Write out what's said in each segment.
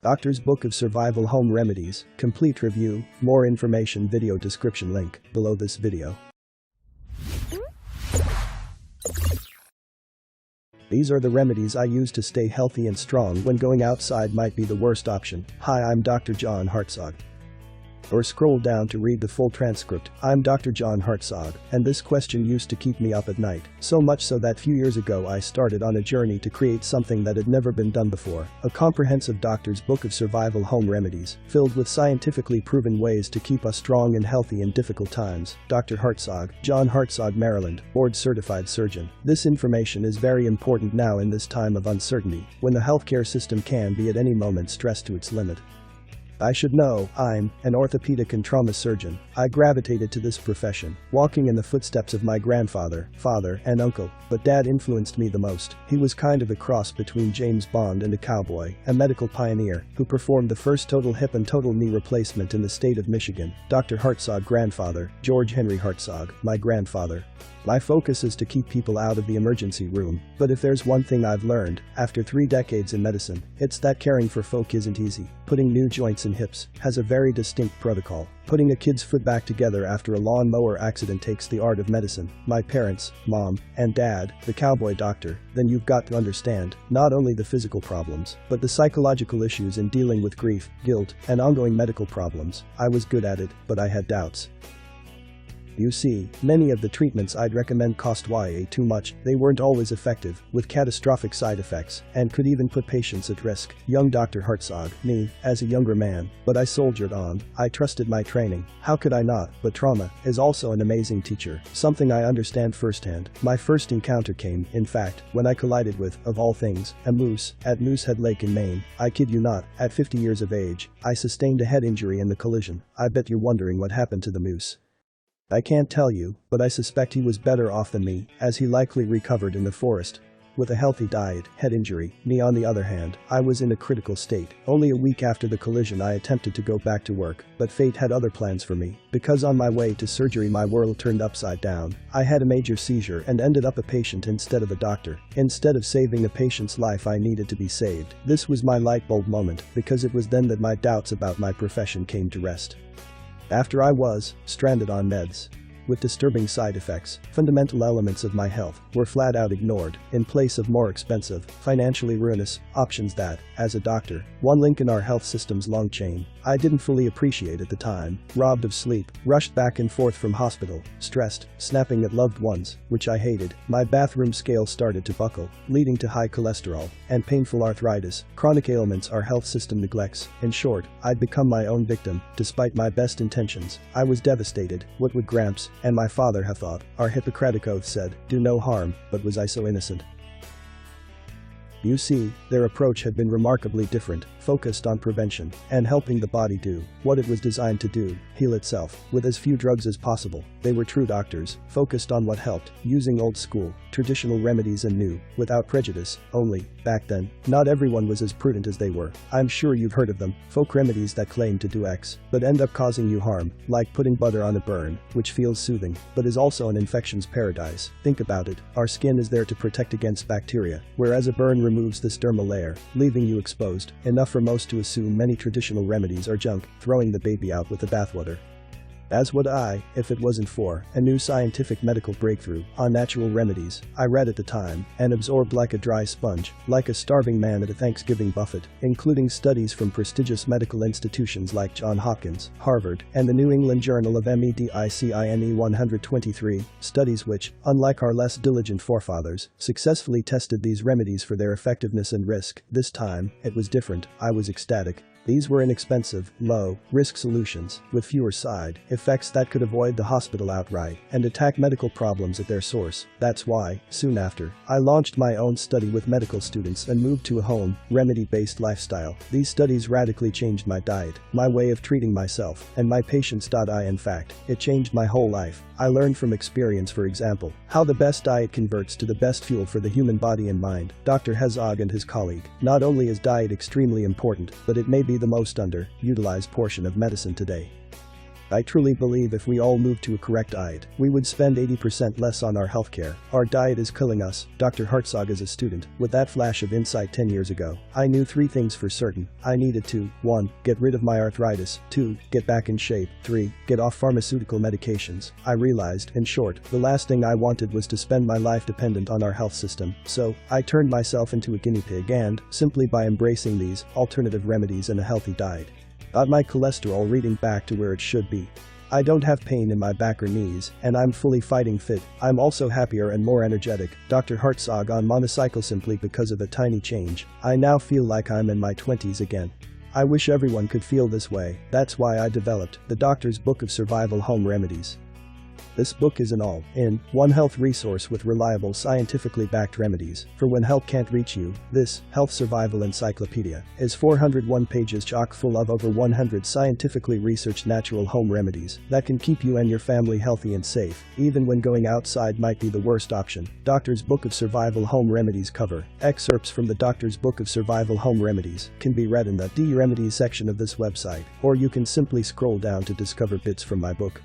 Doctor's Book of Survival Home Remedies, complete review, more information video description link below this video. These are the remedies I use to stay healthy and strong when going outside might be the worst option. Hi, I'm Dr. John Herzog. Or scroll down to read the full transcript. I'm Dr. John Herzog, and this question used to keep me up at night. So much so that few years ago I started on a journey to create something that had never been done before. A comprehensive doctor's book of survival home remedies, filled with scientifically proven ways to keep us strong and healthy in difficult times. Dr. Herzog, John Herzog, Maryland, board-certified surgeon. This information is very important now in this time of uncertainty, when the healthcare system can be at any moment stressed to its limit. I should know, I'm an orthopedic and trauma surgeon. I gravitated to this profession, walking in the footsteps of my grandfather, father, and uncle, but Dad influenced me the most. He was kind of a cross between James Bond and a cowboy, a medical pioneer who performed the first total hip and total knee replacement in the state of Michigan. Dr. Herzog grandfather, George Henry Herzog, my grandfather. My focus is to keep people out of the emergency room, but if there's one thing I've learned, after 3 decades in medicine, it's that caring for folk isn't easy. Putting new joints in hips has a very distinct protocol. Putting a kid's foot back together after a lawnmower accident takes the art of medicine. My parents, mom, and dad, the cowboy doctor, then you've got to understand, not only the physical problems, but the psychological issues in dealing with grief, guilt, and ongoing medical problems. I was good at it, but I had doubts. You see, many of the treatments I'd recommend cost way too much, they weren't always effective, with catastrophic side effects, and could even put patients at risk. Young Dr. Herzog, me, as a younger man, but I soldiered on. I trusted my training. How could I not? But trauma is also an amazing teacher, something I understand firsthand. My first encounter came, in fact, when I collided with, of all things, a moose, at Moosehead Lake in Maine. I kid you not, at 50 years of age, I sustained a head injury in the collision. I bet you're wondering what happened to the moose. I can't tell you, but I suspect he was better off than me, as he likely recovered in the forest. With a healthy diet, head injury, me on the other hand, I was in a critical state. Only a week after the collision I attempted to go back to work, but fate had other plans for me. Because on my way to surgery my world turned upside down. I had a major seizure and ended up a patient instead of a doctor. Instead of saving a patient's life I needed to be saved. This was my light bulb moment, because it was then that my doubts about my profession came to rest. After I was stranded on meds with disturbing side effects, fundamental elements of my health were flat out ignored in place of more expensive, financially ruinous options that, as a doctor, one link in our health system's long chain, I didn't fully appreciate at the time. Robbed of sleep, rushed back and forth from hospital, stressed, snapping at loved ones, which I hated. My bathroom scale started to buckle, leading to high cholesterol and painful arthritis, chronic ailments our health system neglects. In short, I'd become my own victim, despite my best intentions. I was devastated. What would Gramps and my father have thought? Our Hippocratic oath said, do no harm, but was I so innocent? You see, their approach had been remarkably different, focused on prevention and helping the body do what it was designed to do, heal itself, with as few drugs as possible. They were true doctors, focused on what helped, using old school, traditional remedies and new, without prejudice. Only, back then, not everyone was as prudent as they were. I'm sure you've heard of them, folk remedies that claim to do X, but end up causing you harm, like putting butter on a burn, which feels soothing, but is also an infection's paradise. Think about it, our skin is there to protect against bacteria, whereas a burn removes this dermal layer, leaving you exposed. Enough for most to assume many traditional remedies are junk, throwing the baby out with the bathwater. As would I, if it wasn't for a new scientific medical breakthrough on natural remedies I read at the time and absorbed like a dry sponge, like a starving man at a Thanksgiving buffet, including studies from prestigious medical institutions like Johns Hopkins, Harvard, and the New England Journal of Medicine 123, studies which, unlike our less diligent forefathers, successfully tested these remedies for their effectiveness and risk. This time, it was different. I was ecstatic. These were inexpensive, low-risk solutions, with fewer side effects that could avoid the hospital outright and attack medical problems at their source. That's why, soon after, I launched my own study with medical students and moved to a home, remedy-based lifestyle. These studies radically changed my diet, my way of treating myself, and my patients. In fact, it changed my whole life. I learned from experience, for example, how the best diet converts to the best fuel for the human body and mind. Dr. Herzog and his colleague, not only is diet extremely important, but it may be the most underutilized portion of medicine today. I truly believe if we all moved to a correct diet, we would spend 80% less on our healthcare. Our diet is killing us. Dr. Herzog is a student. With that flash of insight 10 years ago, I knew 3 things for certain. I needed to 1. Get rid of my arthritis, 2. Get back in shape, 3. Get off pharmaceutical medications. I realized, in short, the last thing I wanted was to spend my life dependent on our health system. So, I turned myself into a guinea pig and, simply by embracing these alternative remedies and a healthy diet, got my cholesterol reading back to where it should be. I don't have pain in my back or knees, and I'm fully fighting fit. I'm also happier and more energetic. Dr. Herzog on motorcycle simply because of a tiny change. I now feel like I'm in my 20s again. I wish everyone could feel this way. That's why I developed the Doctor's Book of Survival Home Remedies. This book is an all-in-one health resource with reliable scientifically backed remedies for when help can't reach you. This health survival encyclopedia is 401 pages chock full of over 100 scientifically researched natural home remedies that can keep you and your family healthy and safe, even when going outside might be the worst option. Doctor's Book of Survival Home Remedies cover. Excerpts from the Doctor's Book of Survival Home Remedies can be read in the Remedies section of this website, or you can simply scroll down to discover bits from my book.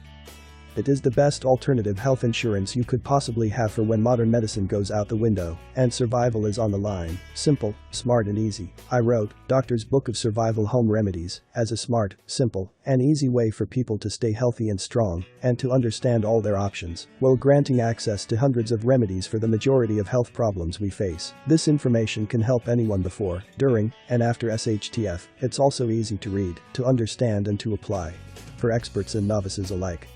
It is the best alternative health insurance you could possibly have for when modern medicine goes out the window and survival is on the line. Simple, smart and easy. I wrote Doctor's Book of Survival Home Remedies as a smart, simple, and easy way for people to stay healthy and strong and to understand all their options, while granting access to hundreds of remedies for the majority of health problems we face. This information can help anyone before, during, and after SHTF. It's also easy to read, to understand and to apply, for experts and novices alike.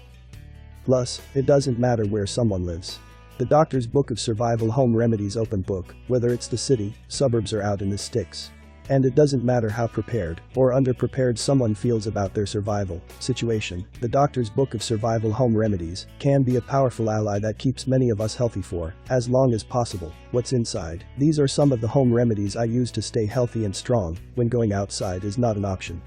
Plus, it doesn't matter where someone lives. The Doctor's Book of Survival Home Remedies open book, whether it's the city, suburbs or out in the sticks. And it doesn't matter how prepared or underprepared someone feels about their survival situation, the Doctor's Book of Survival Home Remedies can be a powerful ally that keeps many of us healthy for as long as possible. What's inside? These are some of the home remedies I use to stay healthy and strong when going outside is not an option.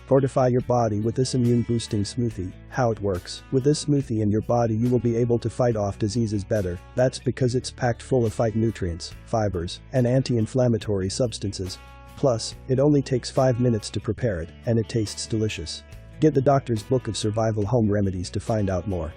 Fortify your body with this immune-boosting smoothie. How it works. With this smoothie in your body you will be able to fight off diseases better. That's because it's packed full of phytonutrients, fibers, and anti-inflammatory substances. Plus, it only takes 5 minutes to prepare it, and it tastes delicious. Get the Doctor's Book of Survival Home Remedies to find out more.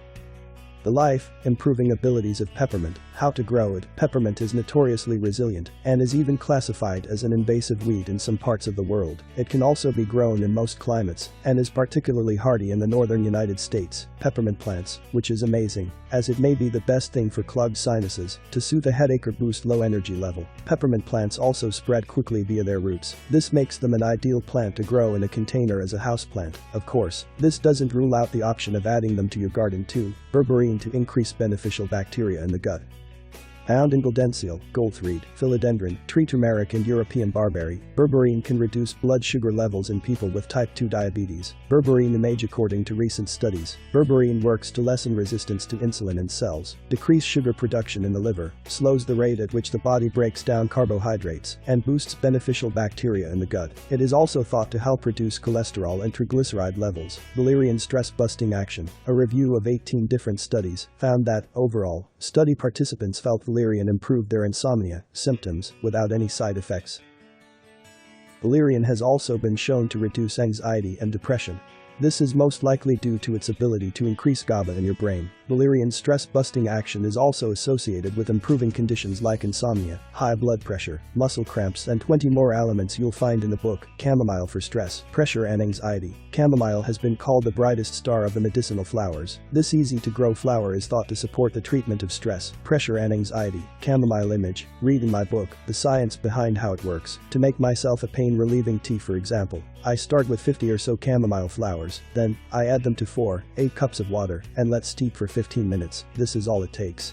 The life-improving abilities of peppermint. How to grow it. Peppermint is notoriously resilient and is even classified as an invasive weed in some parts of the world. It can also be grown in most climates and is particularly hardy in the northern United States. Peppermint plants, which is amazing, as it may be the best thing for clogged sinuses, to soothe a headache or boost low energy level. Peppermint plants also spread quickly via their roots. This makes them an ideal plant to grow in a container as a houseplant. Of course, this doesn't rule out the option of adding them to your garden too. Berberine to increase beneficial bacteria in the gut. Found in Goldenseal, goldthread, philodendron, tree turmeric and European barberry, berberine can reduce blood sugar levels in people with type 2 diabetes. Berberine image. According to recent studies, berberine works to lessen resistance to insulin in cells, decrease sugar production in the liver, slows the rate at which the body breaks down carbohydrates, and boosts beneficial bacteria in the gut. It is also thought to help reduce cholesterol and triglyceride levels. Valerian stress-busting action. A review of 18 different studies found that, overall, study participants felt valerian improved their insomnia symptoms without any side effects. Valerian has also been shown to reduce anxiety and depression. This is most likely due to its ability to increase GABA in your brain. Valerian's stress-busting action is also associated with improving conditions like insomnia, high blood pressure, muscle cramps and 20 more elements you'll find in the book. Chamomile for stress, pressure and anxiety. Chamomile has been called the brightest star of the medicinal flowers. This easy-to-grow flower is thought to support the treatment of stress, pressure and anxiety. Chamomile image. Read in my book, the science behind how it works. To make myself a pain-relieving tea, for example, I start with 50 or so chamomile flowers, then I add them to 4-8 cups of water and let steep for 15 minutes. This is all it takes.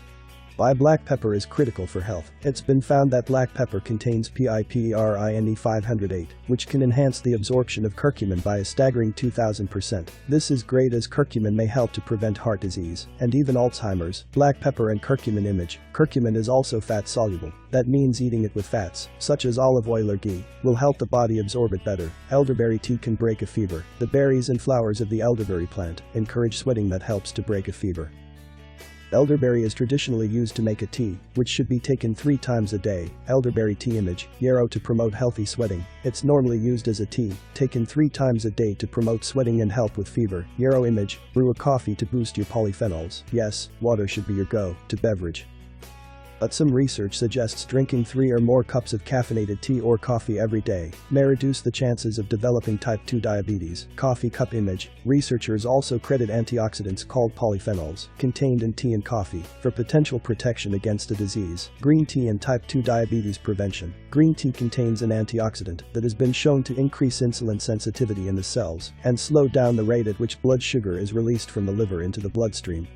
Why black pepper is critical for health. It's been found that black pepper contains piperine 508, which can enhance the absorption of curcumin by a staggering 2000%. This is great as curcumin may help to prevent heart disease and even Alzheimer's. Black pepper and curcumin image. Curcumin is also fat soluble. That means eating it with fats, such as olive oil or ghee, will help the body absorb it better. Elderberry tea can break a fever. The berries and flowers of the elderberry plant encourage sweating that helps to break a fever. Elderberry is traditionally used to make a tea, which should be taken 3 times a day. Elderberry tea image, yarrow to promote healthy sweating. It's normally used as a tea, taken 3 times a day to promote sweating and help with fever. Yarrow image, brew a coffee to boost your polyphenols. Yes, water should be your go-to beverage. But some research suggests drinking 3 or more cups of caffeinated tea or coffee every day may reduce the chances of developing type 2 diabetes. Coffee cup image. Researchers also credit antioxidants called polyphenols contained in tea and coffee for potential protection against a disease. Green tea and type 2 diabetes prevention. Green tea contains an antioxidant that has been shown to increase insulin sensitivity in the cells and slow down the rate at which blood sugar is released from the liver into the bloodstream.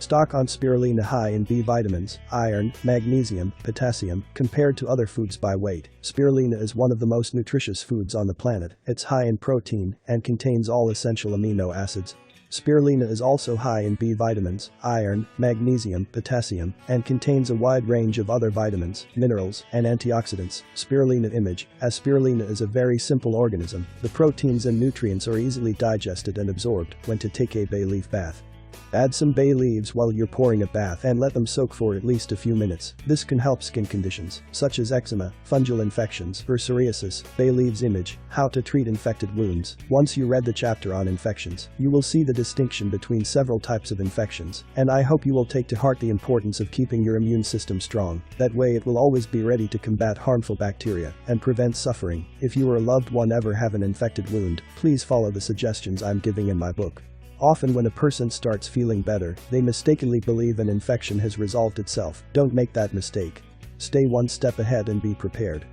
Stock on spirulina high in B vitamins, iron, magnesium, potassium, compared to other foods by weight. Spirulina is one of the most nutritious foods on the planet. It's high in protein and contains all essential amino acids. Spirulina is also high in B vitamins, iron, magnesium, potassium, and contains a wide range of other vitamins, minerals, and antioxidants. Spirulina image. As spirulina is a very simple organism, the proteins and nutrients are easily digested and absorbed when to take a bay leaf bath. Add some bay leaves while you're pouring a bath and let them soak for at least a few minutes. This can help skin conditions, such as eczema, fungal infections, or psoriasis. Bay leaves image, how to treat infected wounds. Once you read the chapter on infections, you will see the distinction between several types of infections, and I hope you will take to heart the importance of keeping your immune system strong. That way it will always be ready to combat harmful bacteria and prevent suffering. If you or a loved one ever have an infected wound, please follow the suggestions I'm giving in my book. Often when a person starts feeling better, they mistakenly believe an infection has resolved itself. Don't make that mistake. Stay one step ahead and be prepared.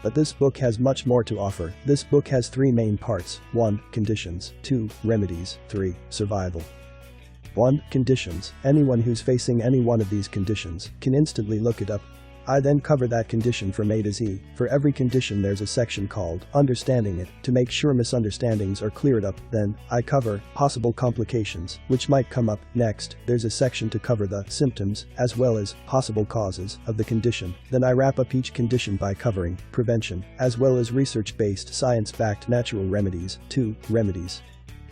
But this book has much more to offer. This book has 3 main parts. 1. Conditions. 2. Remedies. 3. Survival. 1. Conditions. Anyone who's facing any one of these conditions can instantly look it up. I then cover that condition from A to Z. For every condition there's a section called Understanding It, to make sure misunderstandings are cleared up. Then, I cover possible complications, which might come up. Next, there's a section to cover the symptoms, as well as possible causes of the condition. Then I wrap up each condition by covering prevention, as well as research-based, science-backed natural remedies. 2. Remedies.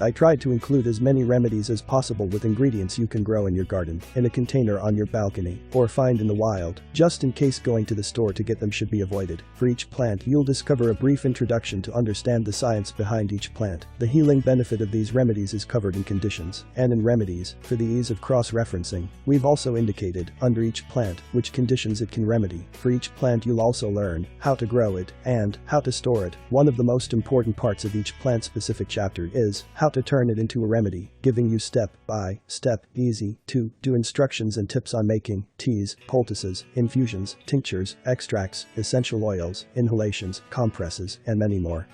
I tried to include as many remedies as possible with ingredients you can grow in your garden, in a container on your balcony, or find in the wild, just in case going to the store to get them should be avoided. For each plant you'll discover a brief introduction to understand the science behind each plant. The healing benefit of these remedies is covered in conditions, and in remedies, for the ease of cross-referencing, we've also indicated, under each plant, which conditions it can remedy. For each plant you'll also learn how to grow it, and how to store it. One of the most important parts of each plant-specific chapter is how to turn it into a remedy, giving you step-by-step, easy-to-do instructions and tips on making teas, poultices, infusions, tinctures, extracts, essential oils, inhalations, compresses, and many more.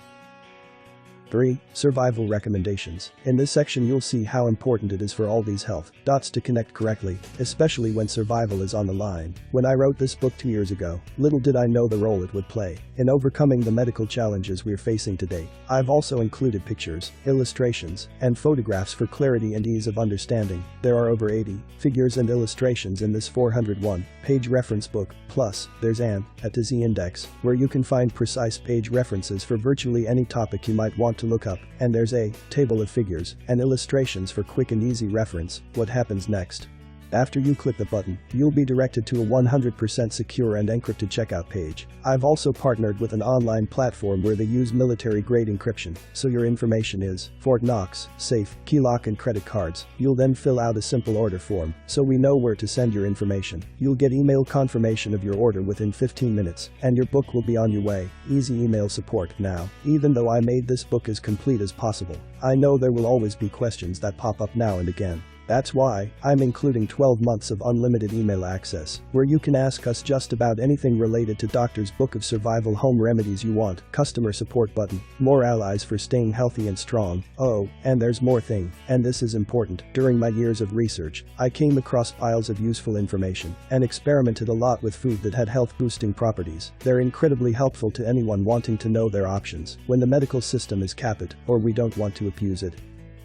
3. Survival recommendations. In this section you'll see how important it is for all these health dots to connect correctly, especially when survival is on the line. When I wrote this book 2 years ago, little did I know the role it would play in overcoming the medical challenges we're facing today. I've also included pictures, illustrations, and photographs for clarity and ease of understanding. There are over 80 figures and illustrations in this 401-page reference book, plus there's an A to Z index, where you can find precise page references for virtually any topic you might want to look up, and there's a table of figures and illustrations for quick and easy reference. What happens next? After you click the button, you'll be directed to a 100% secure and encrypted checkout page. I've also partnered with an online platform where they use military-grade encryption, so your information is Fort Knox, safe, key lock and credit cards. You'll then fill out a simple order form, so we know where to send your information. You'll get email confirmation of your order within 15 minutes, and your book will be on your way. Easy email support. Now, even though I made this book as complete as possible, I know there will always be questions that pop up now and again. That's why I'm including 12 months of unlimited email access, where you can ask us just about anything related to Doctor's Book of Survival home remedies you want. Customer support button. More allies for staying healthy and strong. Oh, and there's more thing, and this is important. During my years of research, I came across piles of useful information and experimented a lot with food that had health-boosting properties. They're incredibly helpful to anyone wanting to know their options when the medical system is capped or we don't want to abuse it.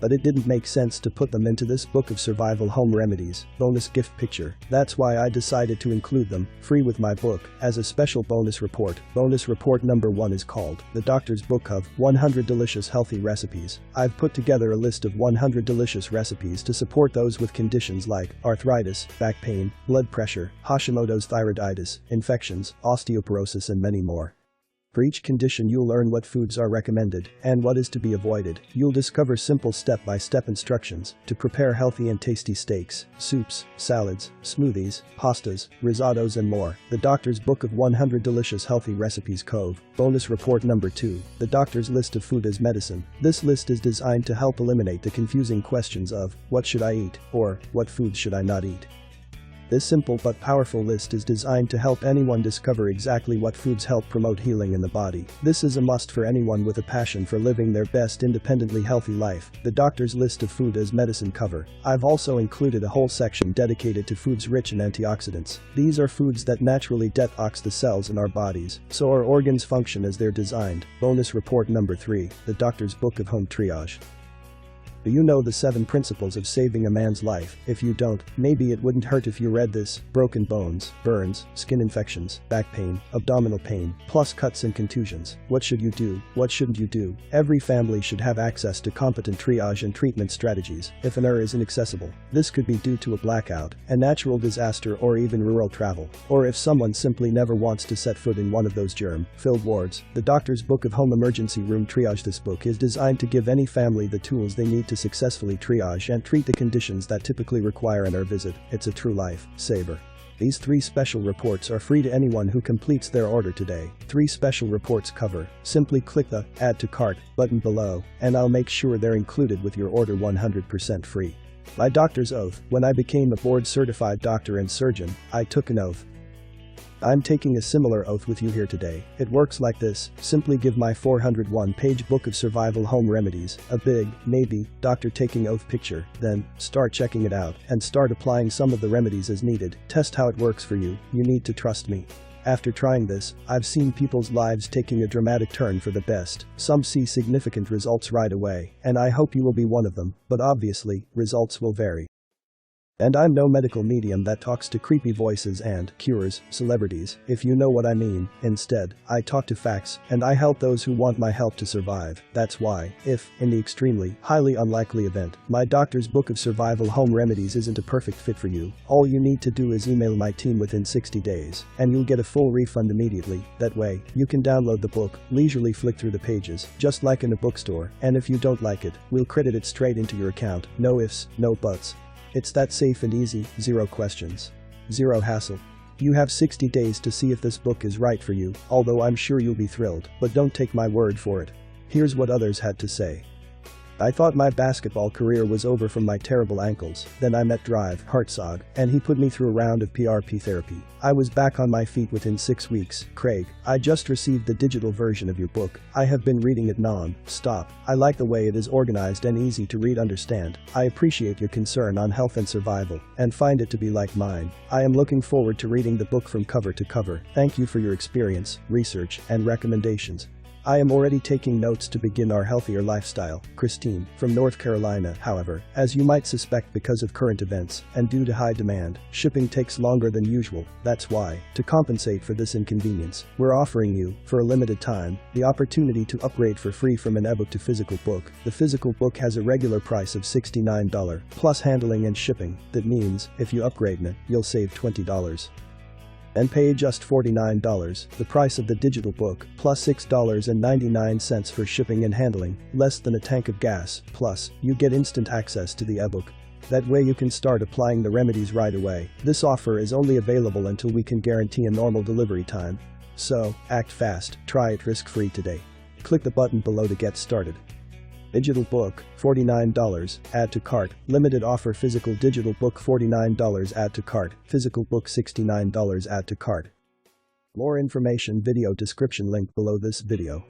But it didn't make sense to put them into this book of survival home remedies bonus gift picture. That's why I decided to include them, free with my book, as a special bonus report. Bonus report number 1 is called The Doctor's Book of 100 Delicious Healthy Recipes. I've put together a list of 100 delicious recipes to support those with conditions like arthritis, back pain, blood pressure, Hashimoto's thyroiditis, infections, osteoporosis and many more. For each condition you'll learn what foods are recommended and what is to be avoided. You'll discover simple step-by-step instructions to prepare healthy and tasty steaks, soups, salads, smoothies, pastas, risottos and more. The Doctor's Book of 100 Delicious Healthy Recipes Cove. Bonus report number 2. The Doctor's List of Food as Medicine. This list is designed to help eliminate the confusing questions of what should I eat or what foods should I not eat. This simple but powerful list is designed to help anyone discover exactly what foods help promote healing in the body. This is a must for anyone with a passion for living their best independently healthy life. The Doctor's List of Food as Medicine cover. I've also included a whole section dedicated to foods rich in antioxidants. These are foods that naturally detox the cells in our bodies, so our organs function as they're designed. Bonus report number 3. The Doctor's Book of Home Triage. Do you know the 7 principles of saving a man's life? If you don't, maybe it wouldn't hurt if you read this. Broken bones, burns, skin infections, back pain, abdominal pain, plus cuts and contusions. What should you do? What shouldn't you do? Every family should have access to competent triage and treatment strategies if an ER is inaccessible. This could be due to a blackout, a natural disaster or even rural travel. Or if someone simply never wants to set foot in one of those germ-filled wards. The Doctor's Book of Home Emergency Room Triage. This book is designed to give any family the tools they need to successfully triage and treat the conditions that typically require an ER visit. It's a true life saver. These 3 special reports are free to anyone who completes their order today. 3 special reports cover. Simply click the Add to Cart button below, and I'll make sure they're included with your order 100% free. My doctor's oath. When I became a board-certified doctor and surgeon, I took an oath. I'm taking a similar oath with you here today. It works like this. Simply give my 401-page book of survival home remedies a big, maybe, doctor taking oath picture, then start checking it out and start applying some of the remedies as needed. Test how it works for you. You need to trust me. After trying this, I've seen people's lives taking a dramatic turn for the best. Some see significant results right away, and I hope you will be one of them, but obviously, results will vary. And I'm no medical medium that talks to creepy voices and cures celebrities, if you know what I mean. Instead, I talk to facts, and I help those who want my help to survive. That's why, if, in the extremely, highly unlikely event, my Doctor's Book of Survival Home Remedies isn't a perfect fit for you, all you need to do is email my team within 60 days, and you'll get a full refund immediately. That way, you can download the book, leisurely flick through the pages, just like in a bookstore, and if you don't like it, we'll credit it straight into your account. No ifs, no buts. It's that safe and easy, 0 questions. 0 hassle. You have 60 days to see if this book is right for you, although I'm sure you'll be thrilled, but don't take my word for it. Here's what others had to say. I thought my basketball career was over from my terrible ankles. Then I met Herzog, and he put me through a round of PRP therapy. I was back on my feet within 6 weeks. Craig, I just received the digital version of your book. I have been reading it non-stop. I like the way it is organized and easy to read understand. I appreciate your concern on health and survival, and find it to be like mine. I am looking forward to reading the book from cover to cover. Thank you for your experience, research, and recommendations. I am already taking notes to begin our healthier lifestyle. Christine, from North Carolina. However, as you might suspect because of current events, and due to high demand, shipping takes longer than usual. That's why, to compensate for this inconvenience, we're offering you, for a limited time, the opportunity to upgrade for free from an ebook to physical book. The physical book has a regular price of $69, plus handling and shipping. That means, if you upgrade it, you'll save $20. And pay just $49, the price of the digital book, plus $6.99 for shipping and handling, less than a tank of gas, plus, you get instant access to the ebook. That way you can start applying the remedies right away. This offer is only available until we can guarantee a normal delivery time. So, act fast, try it risk-free today. Click the button below to get started. Digital book, $49, add to cart. Limited offer physical digital book $49, add to cart. Physical book $69, add to cart. More information video description link below this video.